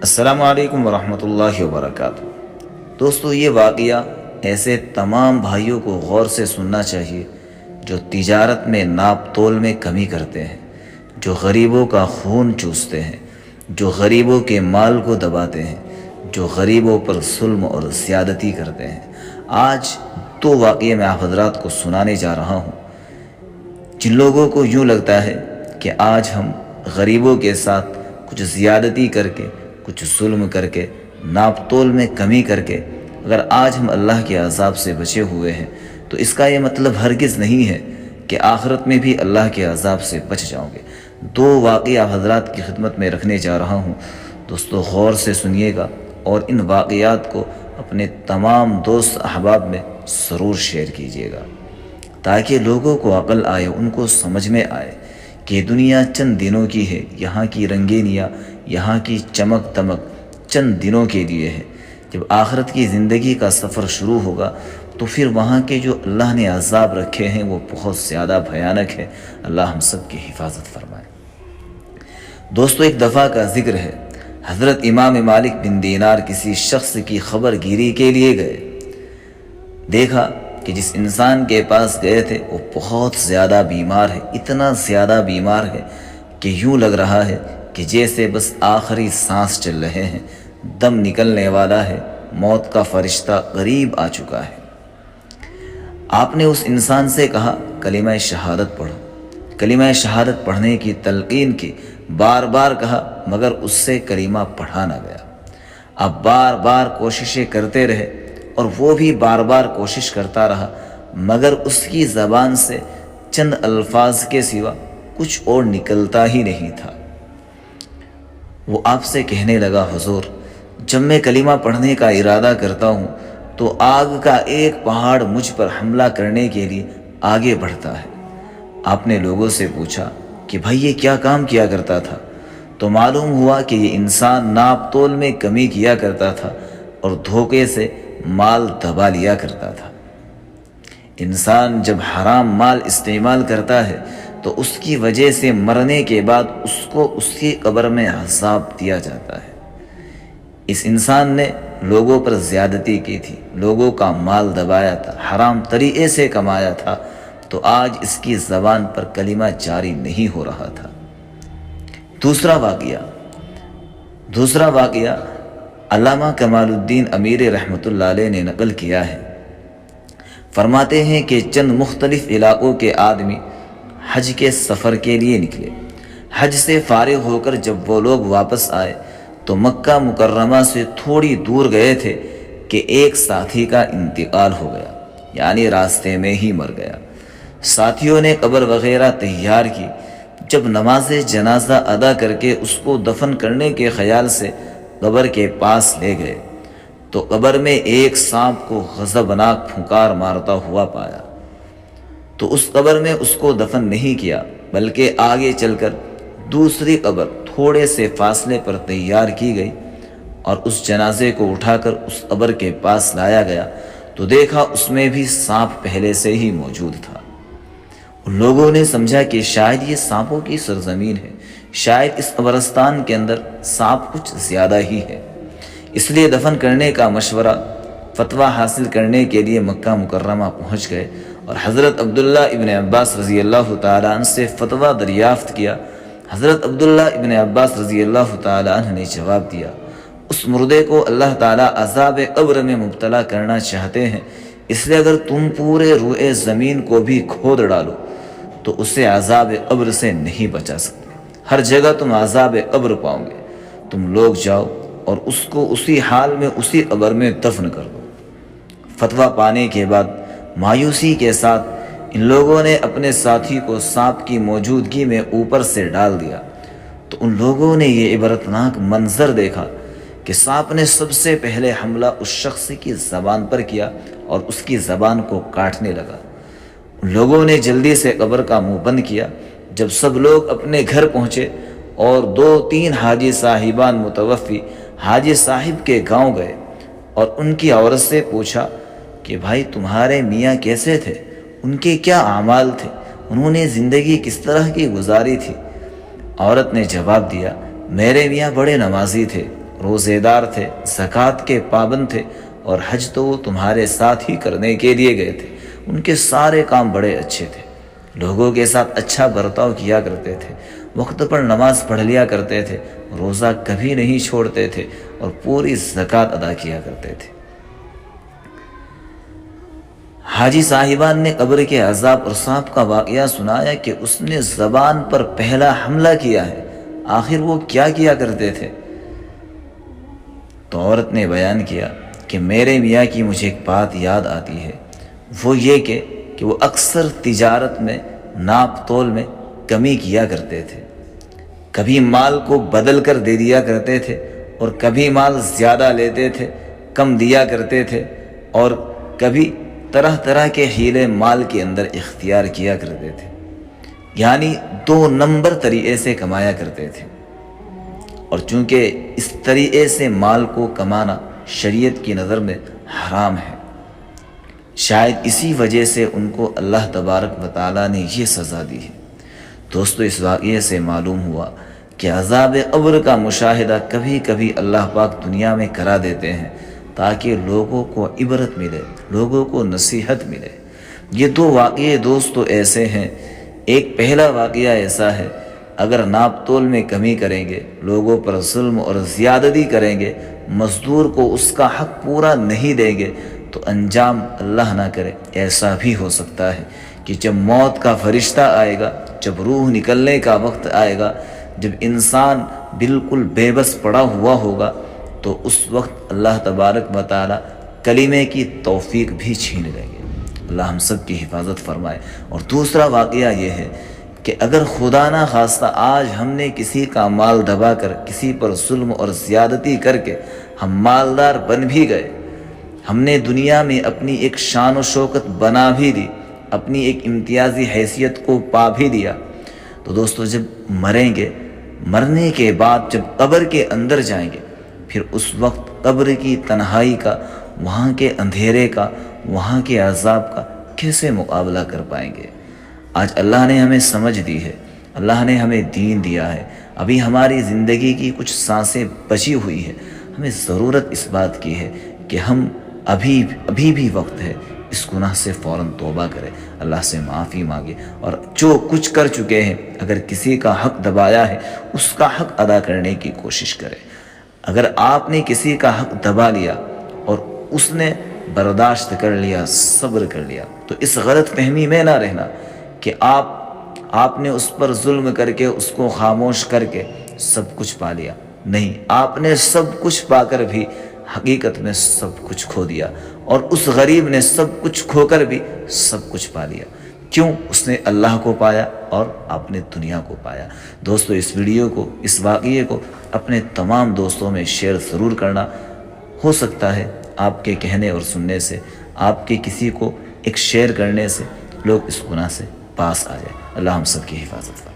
السلام علیکم ورحمۃ اللہ وبرکاتہ۔ دوستو، یہ واقعہ ایسے تمام بھائیوں کو غور سے سننا چاہیے جو تجارت میں ناپ تول میں کمی کرتے ہیں، جو غریبوں کا خون چوستے ہیں، جو غریبوں کے مال کو دباتے ہیں، جو غریبوں پر ظلم اور زیادتی کرتے ہیں۔ آج دو واقعے میں آپ حضرات کو سنانے جا رہا ہوں۔ جن لوگوں کو یوں لگتا ہے کہ آج ہم غریبوں کے ساتھ کچھ زیادتی کر کے، کچھ ظلم کر کے، ناپ تول میں کمی کر کے اگر آج ہم اللہ کے عذاب سے بچے ہوئے ہیں تو اس کا یہ مطلب ہرگز نہیں ہے کہ آخرت میں بھی اللہ کے عذاب سے بچ جاؤں گے۔ دو واقعے آپ حضرات کی خدمت میں رکھنے جا رہا ہوں۔ دوستو، غور سے سنیے گا اور ان واقعات کو اپنے تمام دوست احباب میں ضرور شیئر کیجیے گا تاکہ لوگوں کو عقل آئے، ان کو سمجھ میں آئے کہ دنیا چند دنوں کی ہے، یہاں کی رنگینیاں، یہاں کی چمک دمک چند دنوں کے لیے ہے۔ جب آخرت کی زندگی کا سفر شروع ہوگا تو پھر وہاں کے جو اللہ نے عذاب رکھے ہیں وہ بہت زیادہ بھیانک ہے۔ اللہ ہم سب کی حفاظت فرمائے۔ دوستو، ایک دفعہ کا ذکر ہے، حضرت امام مالک بن دینار کسی شخص کی خبر گیری کے لیے گئے۔ دیکھا کہ جس انسان کے پاس گئے تھے وہ بہت زیادہ بیمار ہے، اتنا زیادہ بیمار ہے کہ یوں لگ رہا ہے کہ جیسے بس آخری سانس چل رہے ہیں، دم نکلنے والا ہے، موت کا فرشتہ قریب آ چکا ہے۔ آپ نے اس انسان سے کہا، کلمہ شہادت پڑھو۔ کلمہ شہادت پڑھنے کی تلقین کی، بار بار کہا، مگر اس سے کلمہ پڑھا نہ گیا۔ اب بار بار کوششیں کرتے رہے اور وہ بھی بار بار کوشش کرتا رہا، مگر اس کی زبان سے چند الفاظ کے سوا کچھ اور نکلتا ہی نہیں تھا۔ وہ آپ سے کہنے لگا، حضور، جب میں کلمہ پڑھنے کا ارادہ کرتا ہوں تو آگ کا ایک پہاڑ مجھ پر حملہ کرنے کے لیے آگے بڑھتا ہے۔ آپ نے لوگوں سے پوچھا کہ بھائی یہ کیا کام کیا کرتا تھا؟ تو معلوم ہوا کہ یہ انسان ناپ تول میں کمی کیا کرتا تھا اور دھوکے سے مال دبا لیا کرتا تھا۔ انسان جب حرام مال استعمال کرتا ہے تو اس کی وجہ سے مرنے کے بعد اس کو اس کی قبر میں عذاب دیا جاتا ہے۔ اس انسان نے لوگوں پر زیادتی کی تھی، لوگوں کا مال دبایا تھا، حرام طریقے سے کمایا تھا، تو آج اس کی زبان پر کلمہ جاری نہیں ہو رہا تھا۔ دوسرا واقعہ علامہ کمال الدین امیر رحمۃ اللہ علیہ نے نقل کیا ہے۔ فرماتے ہیں کہ چند مختلف علاقوں کے آدمی حج کے سفر کے لیے نکلے۔ حج سے فارغ ہو کر جب وہ لوگ واپس آئے تو مکہ مکرمہ سے تھوڑی دور گئے تھے کہ ایک ساتھی کا انتقال ہو گیا، یعنی راستے میں ہی مر گیا۔ ساتھیوں نے قبر وغیرہ تیار کی۔ جب نماز جنازہ ادا کر کے اس کو دفن کرنے کے خیال سے قبر کے پاس لے گئے تو قبر میں ایک سانپ کو غضبناک پھنکار مارتا ہوا پایا، تو اس قبر میں اس کو دفن نہیں کیا، بلکہ آگے چل کر دوسری قبر تھوڑے سے فاصلے پر تیار کی گئی اور اس جنازے کو اٹھا کر اس قبر کے پاس لایا گیا تو دیکھا اس میں بھی سانپ پہلے سے ہی موجود تھا۔ ان لوگوں نے سمجھا کہ شاید یہ سانپوں کی سرزمین ہے، شاید اس قبرستان کے اندر سانپ کچھ زیادہ ہی ہے، اس لیے دفن کرنے کا مشورہ فتویٰ حاصل کرنے کے لیے مکہ مکرمہ پہنچ گئے اور حضرت عبداللہ ابن عباس رضی اللہ تعالیٰ عنہ سے فتویٰ دریافت کیا۔ حضرت عبداللہ ابن عباس رضی اللہ تعالیٰ عنہ نے جواب دیا، اس مردے کو اللہ تعالیٰ عذاب قبر میں مبتلا کرنا چاہتے ہیں، اس لیے اگر تم پورے روئے زمین کو بھی کھود ڈالو تو اسے عذاب قبر سے نہیں بچا سکتے، ہر جگہ تم عذاب قبر پاؤ گے۔ تم لوگ جاؤ اور اس کو اسی حال میں اسی قبر میں دفن کر دو۔ فتویٰ پانے کے بعد مایوسی کے ساتھ ان لوگوں نے اپنے ساتھی کو سانپ کی موجودگی میں اوپر سے ڈال دیا تو ان لوگوں نے یہ عبرتناک منظر دیکھا کہ سانپ نے سب سے پہلے حملہ اس شخص کی زبان پر کیا اور اس کی زبان کو کاٹنے لگا۔ ان لوگوں نے جلدی سے قبر کا منہ بند کیا۔ جب سب لوگ اپنے گھر پہنچے اور 2-3 حاجی صاحبان متوفی حاجی صاحب کے گاؤں گئے اور ان کی عورت سے پوچھا کہ بھائی تمہارے میاں کیسے تھے، ان کے کیا اعمال تھے، انہوں نے زندگی کس طرح کی گزاری تھی؟ عورت نے جواب دیا، میرے میاں بڑے نمازی تھے، روزے دار تھے، زکوٰۃ کے پابند تھے، اور حج تو وہ تمہارے ساتھ ہی کرنے کے لیے گئے تھے۔ ان کے سارے کام بڑے اچھے تھے، لوگوں کے ساتھ اچھا برتاؤ کیا کرتے تھے، وقت پر نماز پڑھ لیا کرتے تھے، روزہ کبھی نہیں چھوڑتے تھے، اور پوری زکوٰۃ ادا کیا کرتے تھے۔ حاجی صاحبان نے قبر کے عذاب اور سانپ کا واقعہ سنایا کہ اس نے زبان پر پہلا حملہ کیا ہے، آخر وہ کیا کیا کرتے تھے؟ تو عورت نے بیان کیا کہ میرے میاں کی مجھے ایک بات یاد آتی ہے، وہ یہ کہ وہ اکثر تجارت میں ناپ تول میں کمی کیا کرتے تھے، کبھی مال کو بدل کر دے دیا کرتے تھے، اور کبھی مال زیادہ لیتے تھے، کم دیا کرتے تھے، اور کبھی طرح طرح کے ہیلے مال کے اندر اختیار کیا کرتے تھے، یعنی 2 نمبر طریقے سے کمایا کرتے تھے۔ اور چونکہ اس طریقے سے مال کو کمانا شریعت کی نظر میں حرام ہے، شاید اسی وجہ سے ان کو اللہ تبارک و تعالیٰ نے یہ سزا دی ہے۔ دوستو، اس واقعے سے معلوم ہوا کہ عذاب قبر کا مشاہدہ کبھی کبھی اللہ پاک دنیا میں کرا دیتے ہیں تاکہ لوگوں کو عبرت ملے، لوگوں کو نصیحت ملے۔ یہ 2 واقعے دوستو ایسے ہیں، ایک پہلا واقعہ ایسا ہے، اگر ناپ تول میں کمی کریں گے، لوگوں پر ظلم اور زیادتی کریں گے، مزدور کو اس کا حق پورا نہیں دیں گے، تو انجام اللہ نہ کرے ایسا بھی ہو سکتا ہے کہ جب موت کا فرشتہ آئے گا، جب روح نکلنے کا وقت آئے گا، جب انسان بالکل بے بس پڑا ہوا ہوگا، تو اس وقت اللہ تبارک و تعالی کلمے کی توفیق بھی چھین لیں گے۔ اللہ ہم سب کی حفاظت فرمائے۔ اور دوسرا واقعہ یہ ہے کہ اگر خدا نہ خواستہ آج ہم نے کسی کا مال دبا کر، کسی پر ظلم اور زیادتی کر کے ہم مالدار بن بھی گئے، ہم نے دنیا میں اپنی ایک شان و شوکت بنا بھی دی، اپنی ایک امتیازی حیثیت کو پا بھی دیا، تو دوستو جب مریں گے، مرنے کے بعد جب قبر کے اندر جائیں گے، پھر اس وقت قبر کی تنہائی کا، وہاں کے اندھیرے کا، وہاں کے عذاب کا کیسے مقابلہ کر پائیں گے؟ آج اللہ نے ہمیں سمجھ دی ہے، اللہ نے ہمیں دین دیا ہے، ابھی ہماری زندگی کی کچھ سانسیں بچی ہوئی ہے، ہمیں ضرورت اس بات کی ہے کہ ہم ابھی بھی وقت ہے، اس گناہ سے فوراً توبہ کرے، اللہ سے معافی مانگے، اور جو کچھ کر چکے ہیں، اگر کسی کا حق دبایا ہے اس کا حق ادا کرنے کی کوشش کرے۔ اگر آپ نے کسی کا حق دبا لیا اور اس نے برداشت کر لیا، صبر کر لیا، تو اس غلط فہمی میں نہ رہنا کہ آپ نے اس پر ظلم کر کے، اس کو خاموش کر کے سب کچھ پا لیا۔ نہیں، آپ نے سب کچھ پا کر بھی حقیقت میں سب کچھ کھو دیا، اور اس غریب نے سب کچھ کھو کر بھی سب کچھ پا لیا۔ کیوں؟ اس نے اللہ کو پایا اور آپ نے دنیا کو پایا۔ دوستو، اس ویڈیو کو، اس واقعے کو اپنے تمام دوستوں میں شیئر ضرور کرنا۔ ہو سکتا ہے آپ کے کہنے اور سننے سے، آپ کے کسی کو ایک شیئر کرنے سے لوگ اس گناہ سے پاس آ جائے۔ اللہ ہم سب کی حفاظت کرے۔